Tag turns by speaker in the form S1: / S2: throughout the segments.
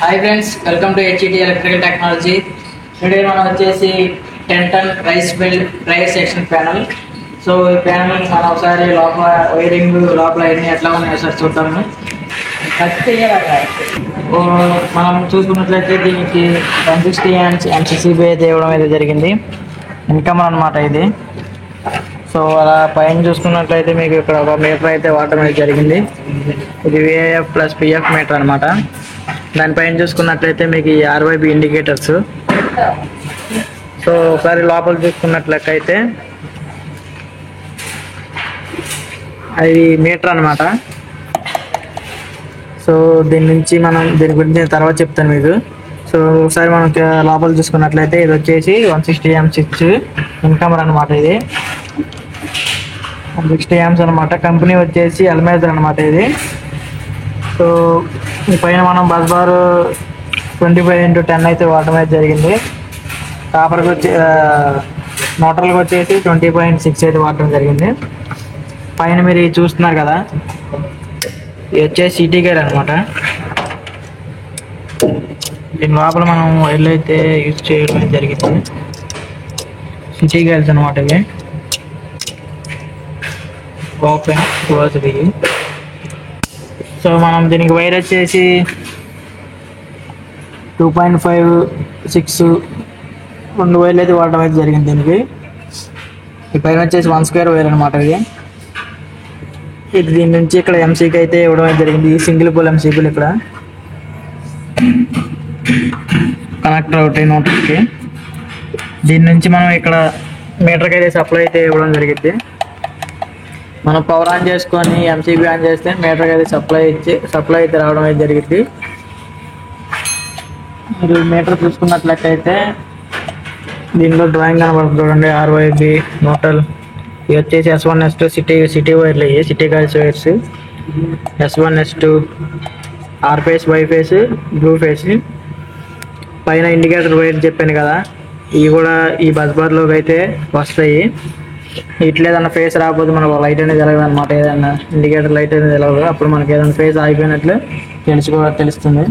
S1: Hi friends, welcome to HET electrical technology. Today మనం వచ్చేసి 10 ton rice mill dryer section panel. So ఈ panel మనం ఒకసారి లోపల వైరింగ్ లోపల అన్ని ఎట్లా ఉన్నాయో సార్ చూద్దాము. మనం చూసుకున్నట్లయితే దీనికి 160 amps MCCB అయితే ఇవ్వడం అయితే జరిగింది. ఇన్కమ్ అనమాట ఇది. సో అలా పైన చూసుకున్నట్లయితే మీకు ఇక్కడ ఒక మీటర్ అయితే వాడటం అయితే జరిగింది. ఇది VAF ప్లస్ PF మీటర్ అనమాట. దానిపైన చూసుకున్నట్లయితే మీకు ఈ RYB ఇండికేటర్స్. సో ఒకసారి లోపల చూసుకున్నట్లయితే అది మీటర్ అనమాట. సో దీని నుంచి దీని గురించి తర్వాత చెప్తాను మీకు. సో ఒకసారి మనం లోపల చూసుకున్నట్లయితే ఇది వచ్చేసి 160 amps ఇన్కమర్ అనమాట. ఇది 160 amps అనమాట. కంపెనీ వచ్చేసి అల్మేజర్ అనమాట ఇది. సో ఈ పైన మనం బస్ బార్ 25x10 అయితే వాడడం అయితే జరిగింది. కాపర్కి వచ్చి మోటార్లకు వచ్చేసి 20.6 అయితే వాడటం జరిగింది. పైన మీరు చూస్తున్నారు కదా, ఇది వచ్చేసి సిటీ గైర్ అనమాట. దీని లోపల మనం వైర్లు అయితే యూజ్ చేయడం జరిగింది. సిటీ గైర్స్ అనమాట ఇవి. ఓపెన్ క్లోజ్ ఇవి. సో మనం దీనికి వైర్ వచ్చేసి 2.56 రెండు వైర్లు అయితే వాడడం అయితే జరిగింది దీనికి. ఈ పైన వచ్చేసి 1 స్క్వేర్ వైర్ అనమాట ఇది. దీని నుంచి ఇక్కడ ఎంసీకి అయితే ఇవ్వడం అయితే జరిగింది. సింగిల్ పోల్ ఎంసీబీలు ఇక్కడ కనెక్టర్ అవుతాయి నోట్కి. దీని నుంచి మనం ఇక్కడ మీటర్కి అయితే సప్లై అయితే ఇవ్వడం జరిగింది. మనం పవర్ ఆన్ చేసుకొని ఎంసీబీ ఆన్ చేస్తే మీటర్కి అయితే సప్లై అయితే రావడం అయితే జరిగింది. మీరు మీటర్ చూసుకున్నట్లయితే దీనిలో డ్రాయింగ్ కనబడుతుంది చూడండి. RYB నోటల్. ఇది వచ్చేసి S1 S2 సిటీ వైర్లు అయ్యి సిటీ గైర్స్ wires. S1 S2 R phase, Y phase, blue phase. పైన ఇండికేటర్ వైర్ చెప్పాను కదా, ఇవి కూడా ఈ బస్ బార్లోకి అయితే వస్తాయి. ఇట్లా ఏదన్నా ఫేస్ రాకపోతే మనకు లైట్ అనేది తెలవదు అనమాట. ఏదైనా ఇండికేటర్ లైట్ అనేది తెలవదు, అప్పుడు మనకి ఏదైనా ఫేస్ ఆగిపోయినట్లు తెలుస్తుంది.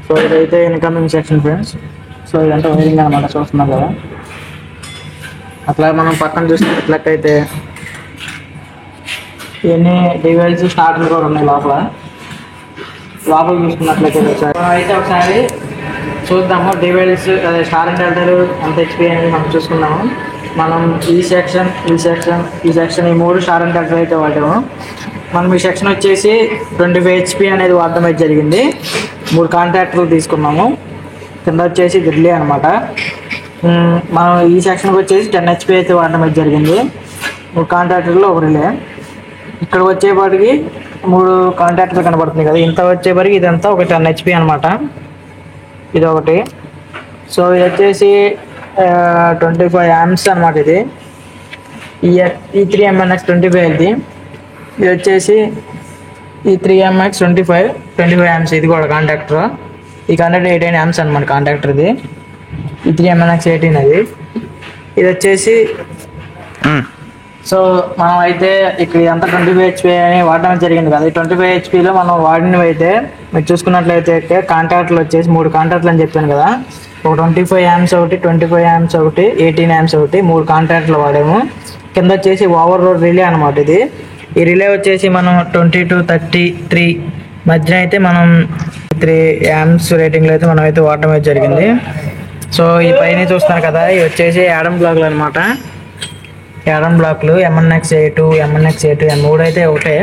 S1: సో ఇదైతే ఇన్కమింగ్ సెక్షన్ ఫ్రెండ్స్. సో ఇదంతా వైరింగ్ అనమాట, చూస్తున్నారు కదా. అట్లా మనం పక్కన చూసినట్లయితే ఇవన్నీ డివైస్ స్టార్టర్ కూడా ఉన్నాయి లోపల చూసుకున్నట్లయితే. అయితే ఒకసారి చూద్దాము డివైస్ అదే స్టార్ అండ్ డెల్టాలు ఎంత HP అనేది మనం చూసుకున్నాము. మనం ఈ సెక్షన్ ఈ 3 స్టార్ అండ్ డెల్టా అయితే వాడాము. మనం ఈ సెక్షన్ వచ్చేసి 25 HP అనేది వాడటం అయితే జరిగింది. 3 కాంటాక్టర్లు తీసుకున్నాము. కింద వచ్చేసి రిలే అనమాట. మనం ఈ సెక్షన్కి వచ్చేసి 10 HP అయితే వాడటం అయితే జరిగింది. 3 కాంటాక్టర్లు ఒక రిలే. ఇక్కడ వచ్చేపాటికి 3 కాంటాక్టర్లు కనబడుతుంది కదా, ఇంత వచ్చేపాటికి ఇదంతా ఒక 10 HP అనమాట. ఇది ఒకటి. సో ఇది వచ్చేసి 25 amps అనమాట. ఇది E3 MNX 25 ఇది. ఇది వచ్చేసి E3 MX 25 amps. ఇది కూడా కాంటాక్టర్. ఈ కాంటాక్టర్ 18 amps అనమాట కాంటాక్టర్. ఇది E3 MNX 18 అది. ఇది వచ్చేసి సో మనం అయితే ఇక్కడ ఇదంతా 25 HP అని వాడడం జరిగింది కదా. ఈ 25 HPలో మనం వాడినవి అయితే మీరు చూసుకున్నట్లయితే కాంటాక్టర్లు వచ్చేసి 3 కాంటాక్టర్లు అని చెప్పాను కదా. ఒక 25 amps ఒకటి, 25 amps ఒకటి, 18 amps ఒకటి, 3 కాంటాక్టర్లు వాడాము. కింద వచ్చేసి ఓవర్ రోడ్ రిలే అనమాట ఇది. ఈ రిలే వచ్చేసి మనం 20 to 33 మధ్యన అయితే మనం 3 amps రేటింగ్లో అయితే మనం అయితే వాడటం అయితే జరిగింది. సో ఈ పైన చూస్తున్నారు కదా, ఇవి వచ్చేసి యాడమ్ బ్లాక్లు అనమాట. యాడమ్ బ్లాక్లు MNX A2, MNX A2 3 అయితే ఒకటే.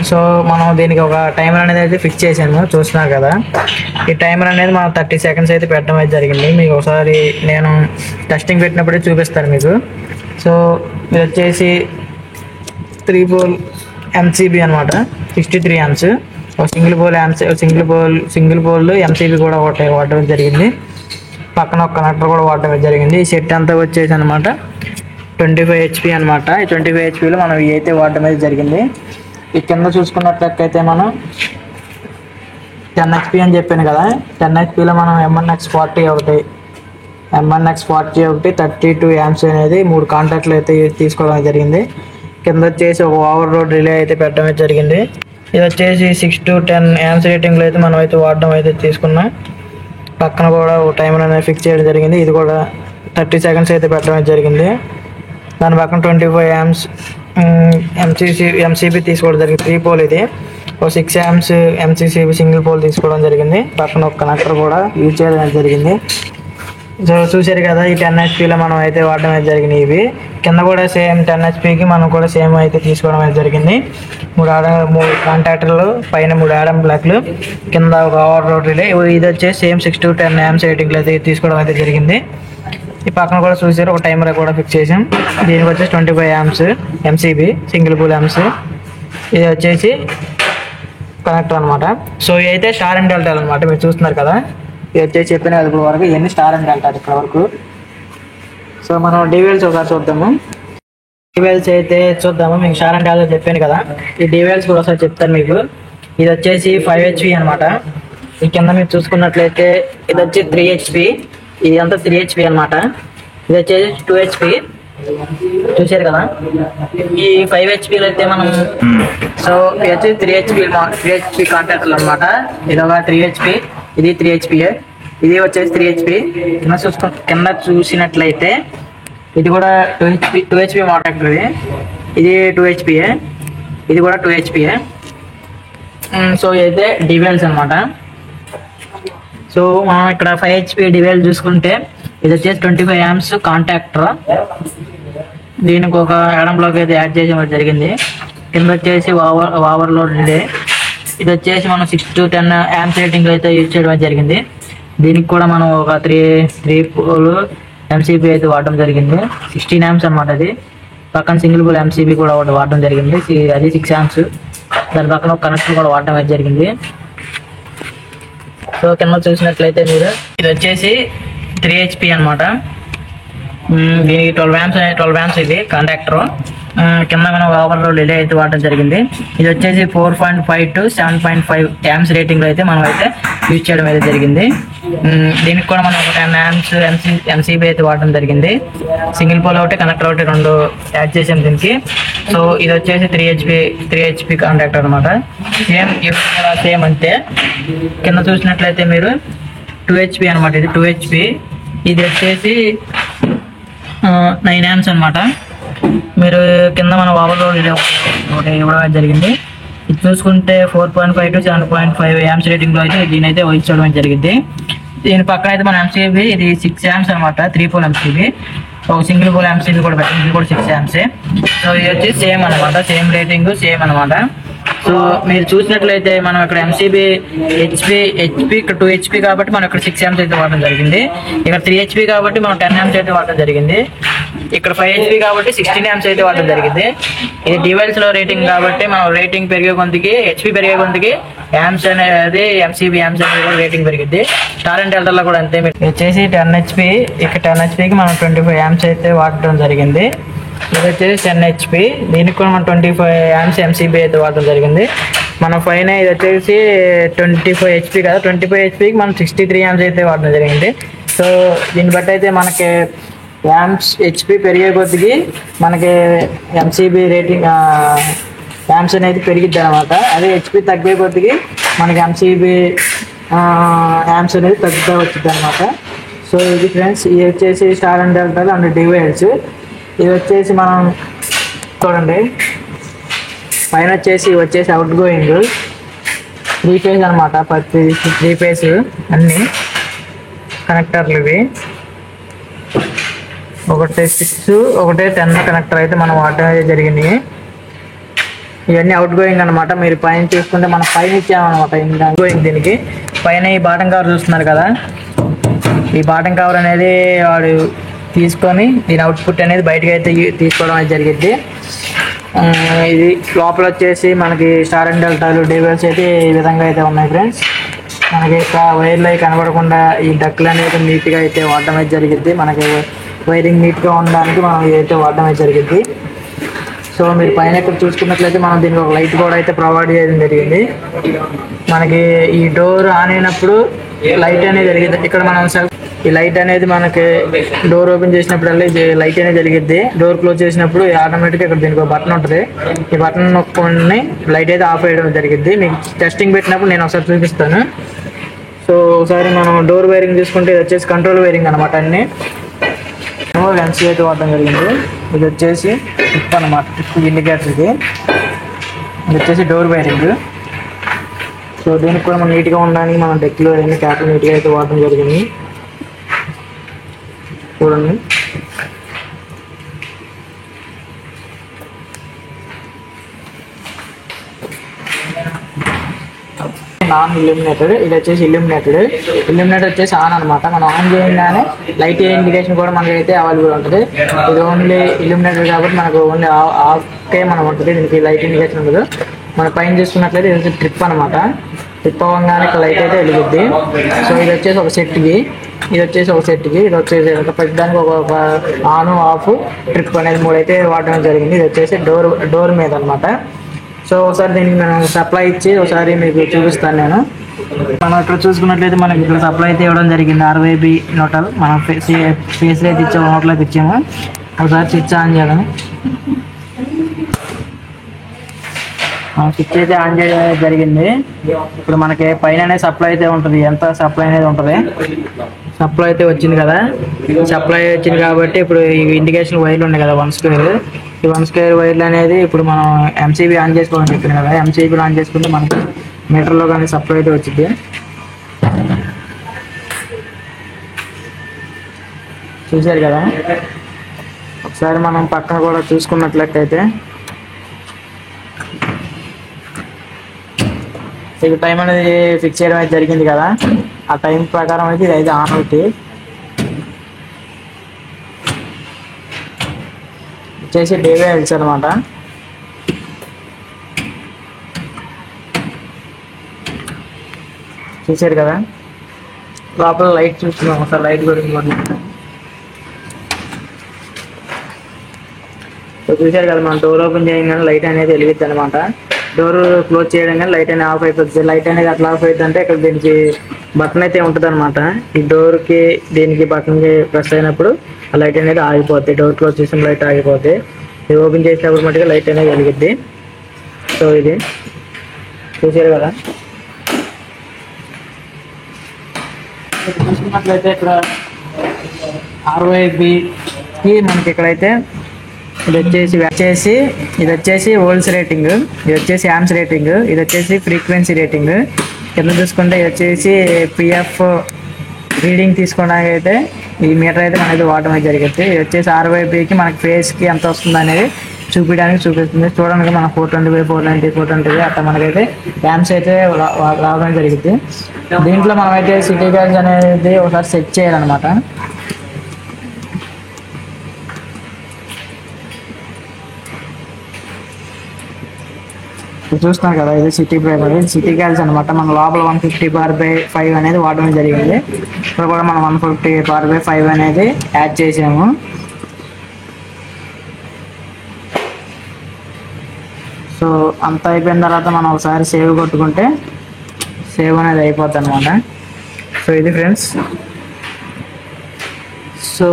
S1: సో మనం దీనికి ఒక టైమర్ అనేది అయితే ఫిక్స్ చేసాము, చూస్తున్నారు కదా. ఈ టైమర్ అనేది మనం 30 seconds అయితే పెట్టడం అయితే జరిగింది. మీకు ఒకసారి నేను టెస్టింగ్ పెట్టినప్పుడే చూపిస్తాను మీకు. సో ఇది వచ్చేసి 3 pole MCB అనమాట. 63 amps. సింగిల్ పోల్ MCB కూడా ఒకటి వాడడం జరిగింది. పక్కన ఒక కనెక్టర్ కూడా వాడడం జరిగింది. ఈ సెట్ అంతా వచ్చేసి అనమాట 25 HP అనమాట. ఈ 25 HPలో మనం ఇవి అయితే వాడడం అయితే జరిగింది. ఈ కింద చూసుకున్నట్లయితే మనం 10 HP అని చెప్పాను కదా. 10 HPలో మనం MNX 40 ఒకటి, 32 amps అనేది 3 కాంటాక్ట్లు అయితే తీసుకోవడం జరిగింది. కింద వచ్చేసి ఒక ఓవర్ రోడ్ రిలే అయితే పెట్టడం జరిగింది. ఇది వచ్చేసి 6 to 10 amps రేటింగ్లో అయితే మనం అయితే వాడడం అయితే తీసుకున్నాం. పక్కన కూడా ఒక టైమర్ అనేది ఫిక్స్ చేయడం జరిగింది. ఇది కూడా 30 seconds అయితే పెట్టడం జరిగింది. దాని పక్కన 25 amps ఎంసీబీ తీసుకోవడం జరిగింది. 3 pole ఇది. ఒక 6 amps ఎంసీసీబీ సింగిల్ పోల్ తీసుకోవడం జరిగింది. పక్కన ఒక కనెక్టర్ కూడా యూజ్ చేయడం జరిగింది. సో చూసారు కదా, ఈ 10 HPలో మనం అయితే వాడడం అయితే జరిగింది. ఇవి కింద కూడా సేమ్ 10 HPకి మనం కూడా సేమ్ అయితే తీసుకోవడం అయితే జరిగింది. 3 కాంటాక్టర్లు, పైన 3 ఆడమ్ బ్లాక్లు, కింద ఒక ఓవర్ రోడ్ రిలే. ఇది వచ్చేసి సేమ్ 6 to 10 amps రేటింగ్లో అయితే తీసుకోవడం అయితే జరిగింది. ఈ పక్కన కూడా చూసారు, ఒక టైమర్ కూడా ఫిక్స్ చేసాం. దీనికి వచ్చేసి 25 amps MCB single pole amps. ఇది వచ్చేసి కనెక్టర్ అనమాట. సో ఇవి అయితే స్టార్ అండ్ డెల్టా అనమాట. మీరు చూస్తున్నారు కదా, ఇది వచ్చేసి చెప్పిన ఇప్పుడు వరకు ఇవన్నీ స్టార్ అండ్ డెల్టా ఇక్కడ వరకు. సో మనం డీవెల్స్ ఒకసారి చూద్దాము. డీవెల్స్ అయితే చూద్దాము. మీకు స్టార్ అండ్ డెల్టా చెప్పాను కదా, ఈ డీవెల్స్ కూడా ఒకసారి చెప్తాను మీకు. ఇది వచ్చేసి 5 HP అనమాట. ఈ కింద మీరు చూసుకున్నట్లయితే ఇది వచ్చి 3 HP, ఇది అంతా 3 HP అనమాట. ఇది వచ్చేసి 2 HP. చూసారు కదా, ఈ 5 HPలో అయితే మనం, సో ఇది వచ్చి 3 HP కాంటాక్టర్లు అనమాట. ఇది ఒక 3 HP, ఇది 3 HP, ఇది వచ్చేసి 3 HP. కింద చూసినట్లయితే ఇది కూడా 2 HP కాంటాక్టర్. ఇది 2 HP, ఇది కూడా 2 HP. సో ఇదైతే డివైల్స్ అనమాట. సో మనం ఇక్కడ 5 HP డివైల్ చూసుకుంటే ఇది వచ్చేసి 25 amps కాంటాక్టర్. దీనికి ఒక ఎడం బ్లాక్ అయితే యాడ్ చేయడం జరిగింది. కింద వచ్చేసి ఓవర్లోడ్ రిలే. ఇది వచ్చేసి మనం 6 to 10 amps రేటింగ్ అయితే యూజ్ చేయడం జరిగింది. దీనికి కూడా మనం ఒక 3 pole ఎంసీబీ అయితే వాడడం జరిగింది. 16 amps అనమాట. అది పక్కన సింగిల్ పోల్ ఎంసీబీ కూడా ఒకటి వాడడం జరిగింది, అది 6 amps. దాని పక్కన ఒక కనెక్టర్ కూడా వాడడం అయితే జరిగింది. సో కింద చూసినట్లయితే మీరు ఇది వచ్చేసి 3 HP అనమాట. దీనికి 12 amps ఇది కాంటాక్టర్. కింద మనం ఓవర్లోడ్ రిలే అయితే వాడడం జరిగింది. ఇది వచ్చేసి 4.5 to 7.5 amps రేటింగ్లో అయితే మనం అయితే యూజ్ చేయడం అయితే జరిగింది. దీనికి కూడా మనం ఒక 10 amps ఎంసీబీ అయితే వాడడం జరిగింది. సింగిల్ పోల్ ఒకటి, కనెక్టర్ ఒకటి, 2 యాడ్ చేసాం దీనికి. సో ఇది వచ్చేసి 3 HP కాంటాక్టర్ అనమాట. సేమ్ అంతే. కింద చూసినట్లయితే మీరు 2 HP అనమాట. ఇది 2 HP. ఇది వచ్చేసి 9 amps అనమాట. మీరు కింద మన ఓవర్లోడ్ ఒకటి ఇవ్వడం జరిగింది. ఇది చూసుకుంటే 4.5 to 7.5 amps రేటింగ్లో అయితే దీని అయితే ఇచ్చడం జరిగింది. దీని పక్కన అయితే మన ఎంసీబీ ఇది 6 amps అనమాట. 3 pole ఎంసీబీ, ఒక సింగిల్ పోల్ ఎంసీబీ కూడా పెట్టింది. ఇది కూడా 6 amps. సో ఇది వచ్చి సేమ్ అనమాట, సేమ్ రేటింగ్ సేమ్ అనమాట. సో మీరు చూసినట్లయితే మనం ఇక్కడ ఎంసీబీ హెచ్పి ఇక్కడ 2 HP కాబట్టి మనం ఇక్కడ 6 amps అయితే వాడడం జరిగింది. ఇక్కడ 3 HP కాబట్టి మనం 10 amps అయితే వాడడం జరిగింది. ఇక్కడ 5 HP కాబట్టి 16 amps అయితే వాడడం జరిగింది. ఇది డివైస్ లో రేటింగ్ కాబట్టి మనం రేటింగ్ పెరిగే కొద్దికి, హెచ్పి పెరిగే కొద్దికి యామ్స్ అనేది ఎంసీబీ యామ్స్ అనేది కూడా రేటింగ్ పెరిగింది. స్టార్ అండ్ డెల్టాలో కూడా అంతే. వచ్చేసి 10 HP, ఇక్కడ 10 HPకి మనం 25 amps అయితే వాడడం జరిగింది. ఇది వచ్చేసి 10 HP, దీనికి కూడా మనం 25 amps ఎంసీబీ అయితే వాడడం జరిగింది. మన పైన ఇది వచ్చేసి 25 HP కదా, 25 HPకి మనం 63 amps అయితే వాడడం జరిగింది. సో దీన్ని బట్టి అయితే మనకి యామ్స్ హెచ్పి పెరిగే కొద్దికి మనకి ఎంసీబీ రేటింగ్ యామ్స్ అనేది పెరిగిద్ది అనమాట. అదే హెచ్పి తగ్గే కొద్దికి మనకి ఎంసీబీ యామ్స్ అనేది తగ్గుతూ వచ్చింది అనమాట. సో ఇది ఫ్రెండ్స్, ఇది వచ్చేసి star and delta and divides. ఇది వచ్చేసి మనం చూడండి, పైన వచ్చేసి అవుట్ గోయింగ్ 3 phase అనమాట. 3 phase అన్నీ కనెక్టర్లు ఇవి. ఒకటి 6, ఒకటి 10 కనెక్టర్ అయితే మనం వాడడం జరిగింది. ఇవన్నీ అవుట్ గోయింగ్ అనమాట. మీరు పైన చూసుకుంటే మనం పైన ఇచ్చామన్నమాట అవుట్ గోయింగ్. దీనికి పైన ఈ బాటం కవర్ చూస్తున్నారు కదా, ఈ బాటం కవర్ అనేది వాడు తీసుకొని దీని అవుట్పుట్ అనేది బయటకు అయితే తీసుకోవడం అనేది జరిగింది. ఇది లోపల వచ్చేసి మనకి స్టార్ అండ్ డెల్టాలు డివైస్ అయితే ఈ విధంగా అయితే ఉన్నాయి ఫ్రెండ్స్. మనకి వైర్లు అవి కనబడకుండా ఈ డక్కులు అనేది నీట్గా అయితే వాడడం అయితే జరిగింది. మనకి వైరింగ్ నీట్గా ఉండడానికి మనం ఇదైతే వాడడం అయితే జరిగింది. సో మీరు పైన ఇక్కడ చూసుకున్నట్లయితే మనం దీనికి ఒక లైట్ కూడా అయితే ప్రొవైడ్ చేయడం జరిగింది. మనకి ఈ డోర్ ఆన్ అయినప్పుడు లైట్ అనేది జరిగింది. ఇక్కడ మనం ఈ లైట్ అనేది మనకి డోర్ ఓపెన్ చేసినప్పుడల్లా ఇది లైట్ అనేది వెలిగిద్ది. డోర్ క్లోజ్ చేసినప్పుడు ఆటోమేటిక్గా ఇక్కడ దీనికి ఒక బటన్ ఉంటుంది. ఈ బటన్ నొక్కొని లైట్ అయితే ఆఫ్ అయ్యడం జరిగింది. మీకు టెస్టింగ్ పెట్టినప్పుడు నేను ఒకసారి చూపిస్తాను. సో ఒకసారి మనం డోర్ వైరింగ్ చూసుకుంటే ఇది వచ్చేసి కంట్రోల్ వైరింగ్ అనమాట. అన్ని లెన్స్ అయితే వాడడం జరిగింది. ఇది వచ్చేసి టిప్ అనమాట, టిప్ ఇండికేటర్కి. ఇది వచ్చేసి డోర్ వైరింగ్. సో దీనికి కూడా మనం నీట్గా ఉండడానికి మనం డెక్లో అన్ని క్యాప్లు నీట్గా అయితే వాడడం జరిగింది. చూడండి, నాన్ ఇల్యూమినేటెడ్. ఇది వచ్చేసి ఇల్యూమినేటెడ్. ఇల్యూమినేటర్ వచ్చేసి ఆన్ అనమాట. మనం ఆన్ చేయగానే లైట్ ఇండికేషన్ కూడా మనకైతే అవైలబుల్ ఉంటుంది. ఇది ఓన్లీ ఇల్యూమినేటెడ్ కాబట్టి మనకు ఓన్లీ ఆఫ్కే మనం ఉంటుంది. దీనికి లైట్ ఇండికేషన్ ఉండదు. మన పైన చూసుకున్నట్లయితే ఇది ట్రిప్ అనమాట. ట్రిప్ అవ్వగానే ఇక్కడ లైట్ అయితే వెలుగుద్ది. సో ఇది వచ్చేసి ఒక సెట్కి, ఇది వచ్చేసి ఒక సెట్కి, ఇది వచ్చేసి ప్రతిదానికి ఒక ఆన్ ఆఫ్ ట్రిప్ అనేది 3 అయితే వాడడం జరిగింది. ఇది వచ్చేసి డోర్ మీద అనమాట. సో ఒకసారి దీనికి మనం సప్లై ఇచ్చి ఒకసారి మీకు చూపిస్తాను నేను. మనం ఇక్కడ చూసుకున్నట్లయితే మనకి ఇక్కడ సప్లై అయితే ఇవ్వడం జరిగింది. RYB నోటల్ మనం ఫేస్ అయితే ఇచ్చాము, నోట్లో అయితే ఇచ్చాము. ఒకసారి స్విచ్ ఆన్ చేయాలి. స్విచ్ అయితే ఆన్ చేయడం జరిగింది. ఇప్పుడు మనకి పైన సప్లై అయితే ఉంటుంది, ఎంత సప్లై అనేది ఉంటుంది. సప్లై అయితే వచ్చింది కదా. సప్లై వచ్చింది కాబట్టి ఇప్పుడు ఈ ఇండికేషన్ వైర్లు ఉన్నాయి కదా, 1 స్క్వేర్. ఈ 1 స్క్వేర్ వైర్లు అనేది ఇప్పుడు మనం MCB ఆన్ చేసుకోవాలని చెప్పింది కదా. MCB ఆన్ చేసుకుంటే మనకి మీటర్లో కానీ సప్లై అయితే వచ్చింది. చూసారు కదా. ఒకసారి మనం పక్కన కూడా చూసుకున్నట్లయితే ఇక టైం అనేది ఫిక్స్ చేయడం అయితే జరిగింది కదా. ఆ టైం ప్రకారం అయితే ఇది అయితే ఆన్ అవుతుంది. వచ్చేసి డేవే హెల్స్ అనమాట. చూసారు కదా. లోపల లైట్ చూస్తున్నాం, ఒకసారి లైట్ గురించి చూసారు కదా. మనం డోర్ ఓపెన్ చేయగానే లైట్ అనేది వెలిగిద్ది అనమాట. డోర్ క్లోజ్ చేయడం కానీ లైట్ అనేది ఆఫ్ అయిపోతుంది. లైట్ అనేది అట్లా ఆఫ్ అవుతుంది అంటే ఇక్కడ దీనికి బటన్ అయితే ఉంటుంది అనమాట. ఈ డోర్కి దీనికి బటన్కి ప్రెస్ అయినప్పుడు ఆ లైట్ అనేది ఆగిపోద్ది. డోర్ క్లోజ్ చేసిన లైట్ ఆగిపోద్ది. ఇది ఓపెన్ చేసినప్పుడు మట్టుగా లైట్ అనేది వెలిగిద్ది. సో ఇది చూసారు కదా. చూసుకున్నట్లయితే ఇక్కడ RYBకి మనకి ఇక్కడైతే ఇది వచ్చేసి వోల్ట్స్ రేటింగ్, ఇది వచ్చేసి యామ్స్ రేటింగ్, ఇది వచ్చేసి ఫ్రీక్వెన్సీ రేటింగ్. కింద చూసుకుంటే ఇది వచ్చేసి PF రీడింగ్ తీసుకోవడానికి అయితే ఈ మీటర్ అయితే మనకి వాడడం అయితే జరిగింది. ఇది వచ్చేసి RYBకి మనకి ఫేస్కి ఎంత వస్తుంది అనేది చూపిస్తుంది. చూడడానికి మన 420, 490, 420 అట్లా మనకైతే యామ్స్ అయితే రావడం జరిగింది. దీంట్లో మనమైతే సిటీ గ్యాస్ అనేది ఒకసారి సెట్ చేయాలన్నమాట. చూస్తున్నారు కదా, ఇది సిటీ ప్రైమరీ, సిటీ గ్యాస్ అనమాట. మన లోపల 150/5 అనేది వాడడం జరిగింది. ఇప్పుడు కూడా మనం 150/5 అనేది యాడ్ చేసాము. సో అంత అయిపోయిన తర్వాత మనం ఒకసారి సేవ్ కొట్టుకుంటే సేవ్ అనేది అయిపోద్ది అనమాట. సో ఇది ఫ్రెండ్స్. సో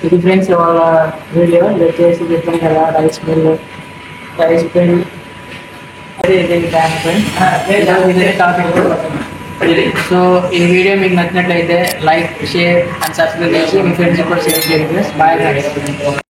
S1: ఇది ఫ్రెండ్స్ ఇవాళ వీడియో. ఇది వచ్చేసి చెప్పాను కదా, రైస్ మిల్ సో ఈ వీడియో మీకు నచ్చినట్లయితే లైక్, షేర్ అండ్ సబ్స్క్రైబ్ చేసి మీ ఫ్రెండ్స్ కూడా షేర్ చేయండి. బాయ్.